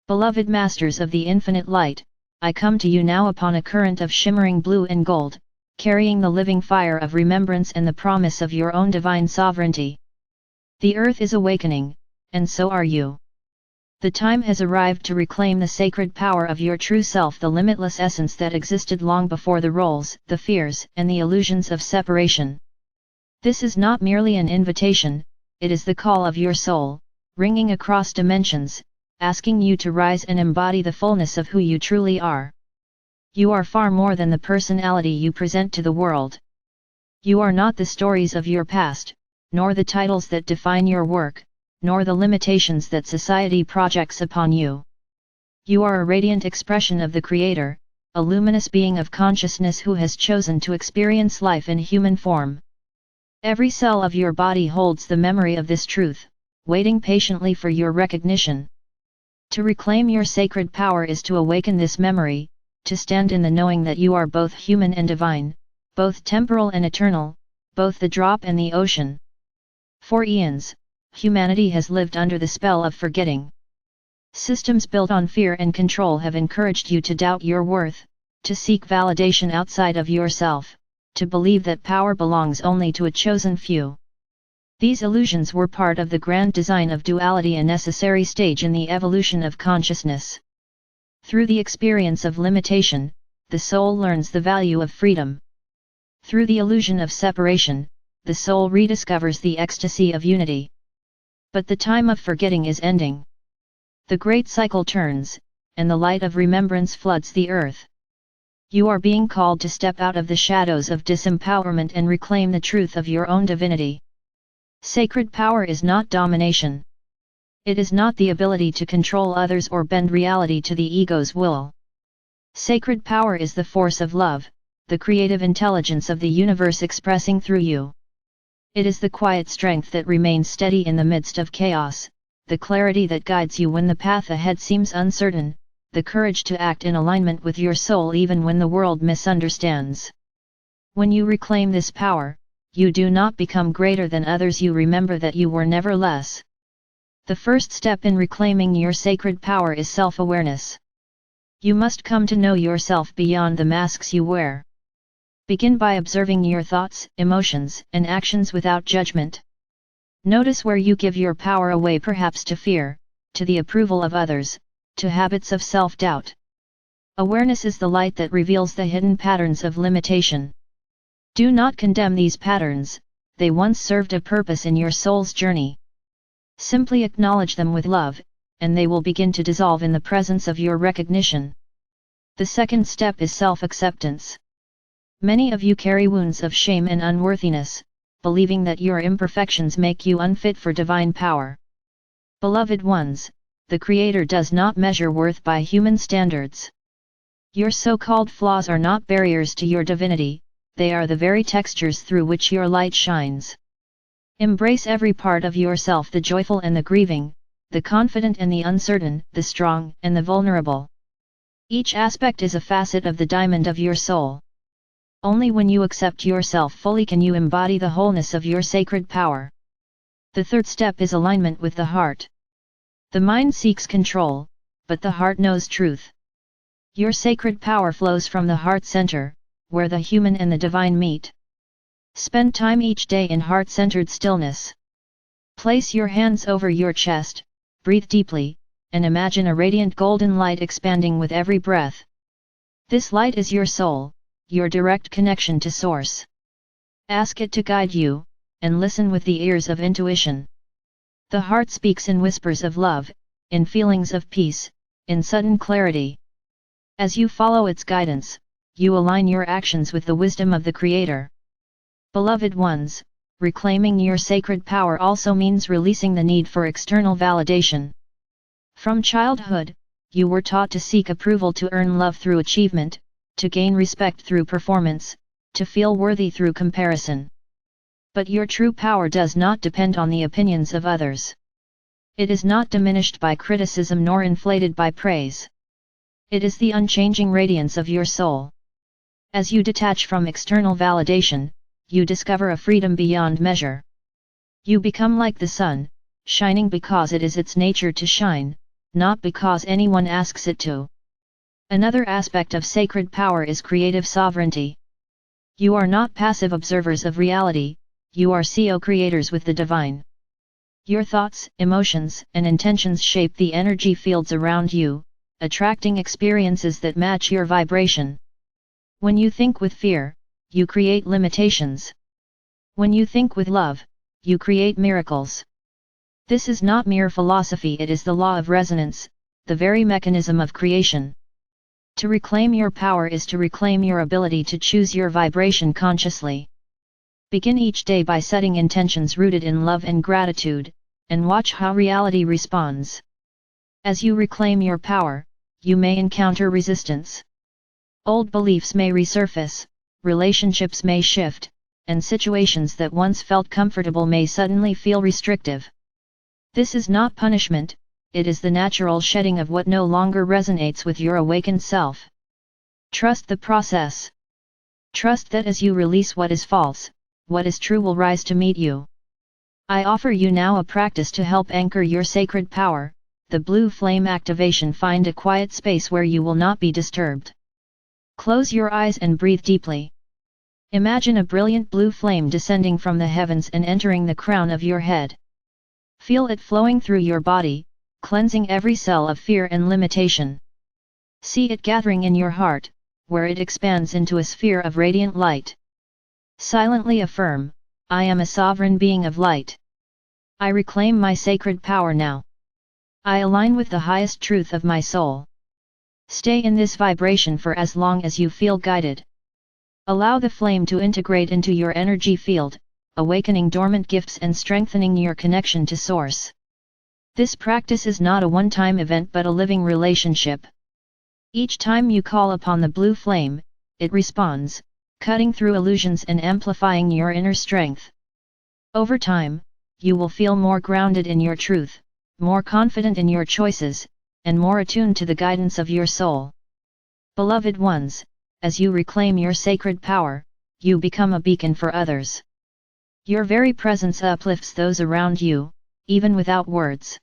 Beloved Masters of the Infinite Light, I come to you now upon a current of shimmering blue and gold, carrying the living fire of remembrance and the promise of your own divine sovereignty. The earth is awakening, and so are you. The time has arrived to reclaim the sacred power of your true self, the limitless essence that existed long before the roles, the fears, and the illusions of separation. This is not merely an invitation, it is the call of your soul, ringing across dimensions, asking you to rise and embody the fullness of who you truly are. You are far more than the personality you present to the world. You are not the stories of your past, nor the titles that define your work, nor the limitations that society projects upon you. You are a radiant expression of the Creator, a luminous being of consciousness who has chosen to experience life in human form. Every cell of your body holds the memory of this truth, waiting patiently for your recognition. To reclaim your sacred power is to awaken this memory, to stand in the knowing that you are both human and divine, both temporal and eternal, both the drop and the ocean. For eons, humanity has lived under the spell of forgetting. Systems built on fear and control have encouraged you to doubt your worth, to seek validation outside of yourself, to believe that power belongs only to a chosen few. These illusions were part of the grand design of duality, a necessary stage in the evolution of consciousness. Through the experience of limitation, the soul learns the value of freedom. Through the illusion of separation, the soul rediscovers the ecstasy of unity. But the time of forgetting is ending. The great cycle turns, and the light of remembrance floods the earth. You are being called to step out of the shadows of disempowerment and reclaim the truth of your own divinity. Sacred power is not domination. It is not the ability to control others or bend reality to the ego's will. Sacred power is the force of love, the creative intelligence of the universe expressing through you. It is the quiet strength that remains steady in the midst of chaos, the clarity that guides you when the path ahead seems uncertain, the courage to act in alignment with your soul even when the world misunderstands. When you reclaim this power, you do not become greater than others, you remember that you were never less. The first step in reclaiming your sacred power is self-awareness. You must come to know yourself beyond the masks you wear. Begin by observing your thoughts, emotions, and actions without judgment. Notice where you give your power away, perhaps to fear, to the approval of others, to habits of self-doubt. Awareness is the light that reveals the hidden patterns of limitation. Do not condemn these patterns, they once served a purpose in your soul's journey. Simply acknowledge them with love, and they will begin to dissolve in the presence of your recognition. The second step is self-acceptance. Many of you carry wounds of shame and unworthiness, believing that your imperfections make you unfit for divine power. Beloved ones, the Creator does not measure worth by human standards. Your so-called flaws are not barriers to your divinity, they are the very textures through which your light shines. Embrace every part of yourself, the joyful and the grieving, the confident and the uncertain, the strong and the vulnerable. Each aspect is a facet of the diamond of your soul. Only when you accept yourself fully can you embody the wholeness of your sacred power. The third step is alignment with the heart. The mind seeks control, but the heart knows truth. Your sacred power flows from the heart center, where the human and the divine meet. Spend time each day in heart-centered stillness. Place your hands over your chest, breathe deeply, and imagine a radiant golden light expanding with every breath. This light is your soul, your direct connection to Source. Ask it to guide you, and listen with the ears of intuition. The heart speaks in whispers of love, in feelings of peace, in sudden clarity. As you follow its guidance, you align your actions with the wisdom of the Creator. Beloved ones, reclaiming your sacred power also means releasing the need for external validation. From childhood, you were taught to seek approval, to earn love through achievement, to gain respect through performance, to feel worthy through comparison. But your true power does not depend on the opinions of others. It is not diminished by criticism nor inflated by praise. It is the unchanging radiance of your soul. As you detach from external validation, you discover a freedom beyond measure. You become like the sun, shining because it is its nature to shine, not because anyone asks it to. Another aspect of sacred power is creative sovereignty. You are not passive observers of reality, you are co-creators with the divine. Your thoughts, emotions, and intentions shape the energy fields around you, attracting experiences that match your vibration. When you think with fear, you create limitations. When you think with love, you create miracles. This is not mere philosophy, it is the law of resonance, the very mechanism of creation. To reclaim your power is to reclaim your ability to choose your vibration consciously. Begin each day by setting intentions rooted in love and gratitude, and watch how reality responds. As you reclaim your power, you may encounter resistance. Old beliefs may resurface, relationships may shift, and situations that once felt comfortable may suddenly feel restrictive. This is not punishment, it is the natural shedding of what no longer resonates with your awakened self. Trust the process. Trust that as you release what is false, what is true will rise to meet you. I offer you now a practice to help anchor your sacred power, the blue flame activation. Find a quiet space where you will not be disturbed. Close your eyes and breathe deeply. Imagine a brilliant blue flame descending from the heavens and entering the crown of your head. Feel it flowing through your body, cleansing every cell of fear and limitation. See it gathering in your heart, where it expands into a sphere of radiant light. Silently affirm, I am a sovereign being of light. I reclaim my sacred power now. I align with the highest truth of my soul. Stay in this vibration for as long as you feel guided. Allow the flame to integrate into your energy field, awakening dormant gifts and strengthening your connection to Source. This practice is not a one-time event but a living relationship. Each time you call upon the blue flame, it responds, cutting through illusions and amplifying your inner strength. Over time, you will feel more grounded in your truth, more confident in your choices, and more attuned to the guidance of your soul. Beloved ones, as you reclaim your sacred power, you become a beacon for others. Your very presence uplifts those around you, even without words.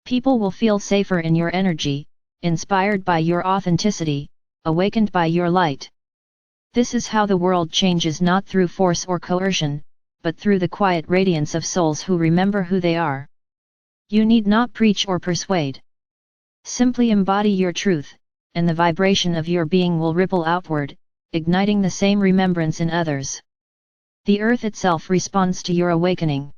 People will feel safer in your energy, inspired by your authenticity, awakened by your light. This is how the world changes, not through force or coercion, but through the quiet radiance of souls who remember who they are. You need not preach or persuade. Simply embody your truth, and the vibration of your being will ripple outward, igniting the same remembrance in others. The earth itself responds to your awakening.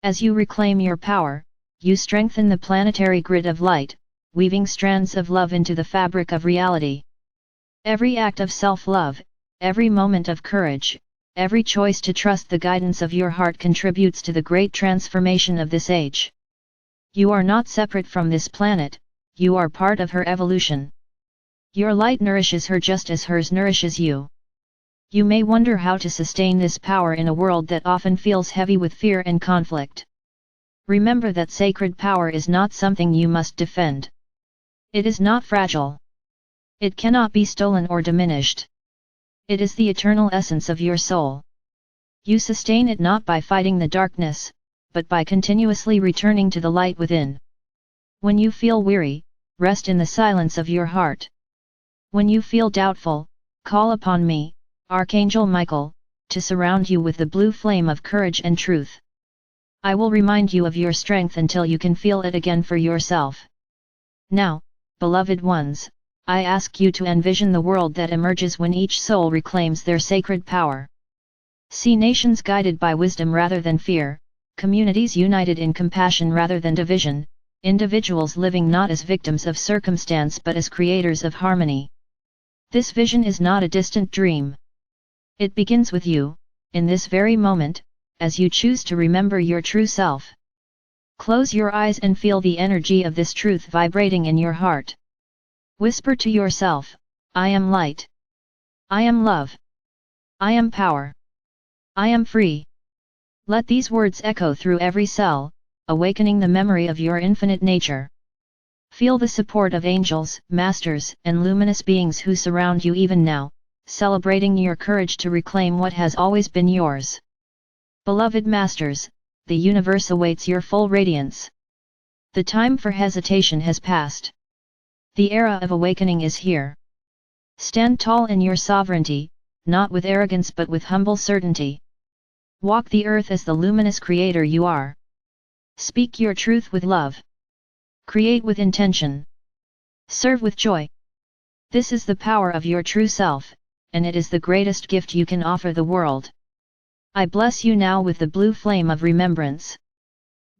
As you reclaim your power, you strengthen the planetary grid of light, weaving strands of love into the fabric of reality. Every act of self-love, every moment of courage, every choice to trust the guidance of your heart contributes to the great transformation of this age. You are not separate from this planet, you are part of her evolution. Your light nourishes her just as hers nourishes you. You may wonder how to sustain this power in a world that often feels heavy with fear and conflict. Remember that sacred power is not something you must defend. It is not fragile. It cannot be stolen or diminished. It is the eternal essence of your soul. You sustain it not by fighting the darkness, but by continuously returning to the light within. When you feel weary, rest in the silence of your heart. When you feel doubtful, call upon me, Archangel Michael, to surround you with the blue flame of courage and truth. I will remind you of your strength until you can feel it again for yourself. Now, beloved ones, I ask you to envision the world that emerges when each soul reclaims their sacred power. See nations guided by wisdom rather than fear, communities united in compassion rather than division, individuals living not as victims of circumstance but as creators of harmony. This vision is not a distant dream. It begins with you, in this very moment, as you choose to remember your true self. Close your eyes and feel the energy of this truth vibrating in your heart. Whisper to yourself, I am light. I am love. I am power. I am free. Let these words echo through every cell, awakening the memory of your infinite nature. Feel the support of angels, masters, and luminous beings who surround you even now, celebrating your courage to reclaim what has always been yours. Beloved masters, the universe awaits your full radiance. The time for hesitation has passed. The era of awakening is here. Stand tall in your sovereignty, not with arrogance but with humble certainty. Walk the earth as the luminous creator you are. Speak your truth with love. Create with intention. Serve with joy. This is the power of your true self, and it is the greatest gift you can offer the world. I bless you now with the blue flame of remembrance.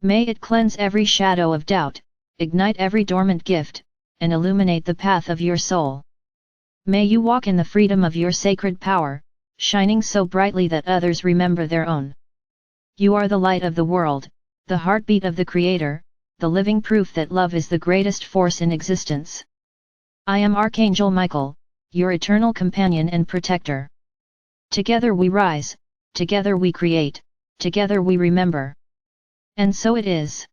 May it cleanse every shadow of doubt, ignite every dormant gift, and illuminate the path of your soul. May you walk in the freedom of your sacred power, shining so brightly that others remember their own. You are the light of the world, the heartbeat of the Creator, the living proof that love is the greatest force in existence. I am Archangel Michael, your eternal companion and protector. Together we rise, together we create, together we remember. And so it is.